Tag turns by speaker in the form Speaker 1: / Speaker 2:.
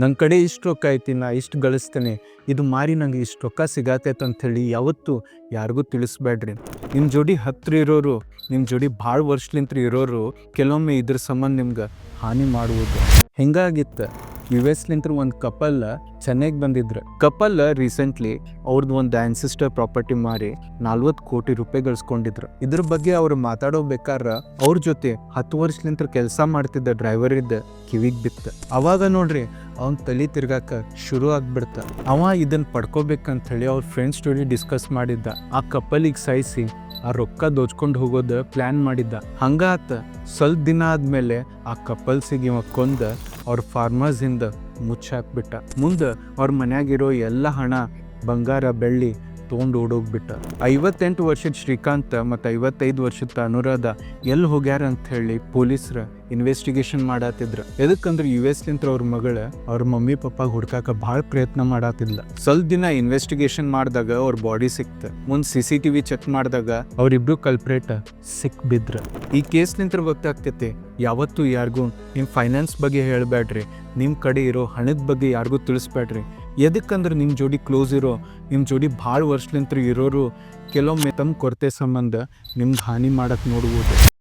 Speaker 1: ನನ್ನ ಕಡೆ ಇಷ್ಟು ರೊಕ್ಕ ಐತಿ, ನಾ ಇಷ್ಟು ಗಳಿಸ್ತೇನೆ, ಇದು ಮಾರಿ ನಂಗೆ ಇಷ್ಟು ರೊಕ್ಕ ಸಿಗತ್ತೈತೆ ಅಂಥೇಳಿ ಯಾವತ್ತೂ ಯಾರಿಗೂ ತಿಳಿಸ್ಬೇಡ್ರಿ. ನಿಮ್ಮ ಜೋಡಿ ಹತ್ರ ಇರೋರು, ನಿಮ್ಮ ಜೋಡಿ ಭಾಳ ವರ್ಷಲಿಂತ್ರ ಇರೋರು ಕೆಲವೊಮ್ಮೆ ಇದ್ರ ಸಂಬಂಧ ನಿಮ್ಗೆ ಹಾನಿ ಮಾಡುವುದು. ಹಿಂಗಾಗಿತ್ತು US ಒಂದು ಕಪಲ್ ಚೆನ್ನೈಗೆ ಬಂದಿದ್ರು. ಕಪಲ್ ರೀಸೆಂಟ್ಲಿ ಅವ್ರದ್ದು ಒಂದು ಆನ್ಸಿಸ್ಟರ್ ಪ್ರಾಪರ್ಟಿ ಮಾರಿ 40 ಕೋಟಿ ರೂಪಾಯಿ ಗಳಿಸ್ಕೊಂಡಿದ್ರು. ಇದ್ರ ಬಗ್ಗೆ ಅವ್ರು ಮಾತಾಡೋಬೇಕಾದ್ರೆ ಅವ್ರ ಜೊತೆ 10 ವರ್ಷಲಿಂತ್ರ ಕೆಲಸ ಮಾಡ್ತಿದ್ದ ಡ್ರೈವರ್ ಇದ್ದ ಕಿವಿಗೆ ಬಿತ್ತು. ಅವಾಗ ನೋಡ್ರಿ ಅವ್ನ ತಲೆ ತಿರ್ಗಾಕ ಶುರು ಆಗ್ಬಿಡ್ತ. ಅವ ಇದನ್ನ ಪಡ್ಕೋಬೇಕಂತ ಹೇಳಿ ಅವ್ರ ಫ್ರೆಂಡ್ಸ್ ಜೋಡಿ ಡಿಸ್ಕಸ್ ಮಾಡಿದ್ದ. ಆ ಕಪಲಿಗೆ ಸಾಯಿಸಿ ಆ ರೊಕ್ಕ ದೋಚ್ಕೊಂಡು ಹೋಗೋದು ಪ್ಲ್ಯಾನ್ ಮಾಡಿದ್ದ. ಹಂಗಾತ ಸ್ವಲ್ಪ ದಿನ ಆದ್ಮೇಲೆ ಆ ಕಪಲ್ಸಿಗೆ ಇವ ಕೊಂದ ಅವ್ರ ಫಾರ್ಮರ್ಸಿಂದ ಮುಚ್ಚಾಕ್ಬಿಟ್ಟ. ಮುಂದೆ ಅವ್ರ ಮನ್ಯಾಗಿರೋ ಎಲ್ಲ ಹಣ, ಬಂಗಾರ, ಬೆಳ್ಳಿ ತೊಗೊಂಡು ಓಡೋಗ್ಬಿಟ್ಟ. 58 ವರ್ಷದ ಶ್ರೀಕಾಂತ್ ಮತ್ತು 55 ವರ್ಷದ ಅನುರಾಧ ಎಲ್ಲಿ ಹೋಗ್ಯಾರ ಅಂತ ಹೇಳಿ ಪೊಲೀಸರು ಇನ್ವೆಸ್ಟಿಗೇಷನ್ ಮಾಡತ್ತಿದ್ರು. ಎದಕ್ಕಂದ್ರೆ US ಅವ್ರ ಮಗಳು ಅವ್ರ ಮಮ್ಮಿ ಪಪ್ಪಾಗ ಹುಡ್ಕಾಕ ಭಾಳ ಪ್ರಯತ್ನ ಮಾಡತ್ತಿದ್ಲ. ಸ್ವಲ್ಪ ದಿನ ಇನ್ವೆಸ್ಟಿಗೇಷನ್ ಮಾಡಿದಾಗ ಅವ್ರ ಬಾಡಿ ಸಿಕ್ತ. ಮುಂದೆ CCTV ಚೆಕ್ ಮಾಡಿದಾಗ ಅವ್ರಿಬ್ರು ಕಲ್ಪ್ರೇಟ್ ಸಿಕ್ ಬಿದ್ರ. ಈ ಕೇಸ್ಲಿಂತ್ರ ಗೊತ್ತಾಗ್ತೈತಿ ಯಾವತ್ತೂ ಯಾರಿಗೂ ನಿಮ್ಮ ಫೈನಾನ್ಸ್ ಬಗ್ಗೆ ಹೇಳಬೇಡ್ರಿ, ನಿಮ್ಮ ಕಡೆ ಇರೋ ಹಣದ ಬಗ್ಗೆ ಯಾರಿಗೂ ತಿಳಿಸ್ಬೇಡ್ರಿ. ಎದಕ್ಕಂದ್ರೆ ನಿಮ್ಮ ಜೋಡಿ ಕ್ಲೋಸ್ ಇರೋ, ನಿಮ್ಮ ಜೋಡಿ ಭಾಳ ವರ್ಷಲಿಂತ್ರ ಇರೋರು ಕೆಲವೊಮ್ಮೆ ತಮ್ಮ ಕೊರತೆ ಸಂಬಂಧ ನಿಮ್ಗೆ ಹಾನಿ ಮಾಡಕ್ಕೆ ನೋಡ್ಬೋದು.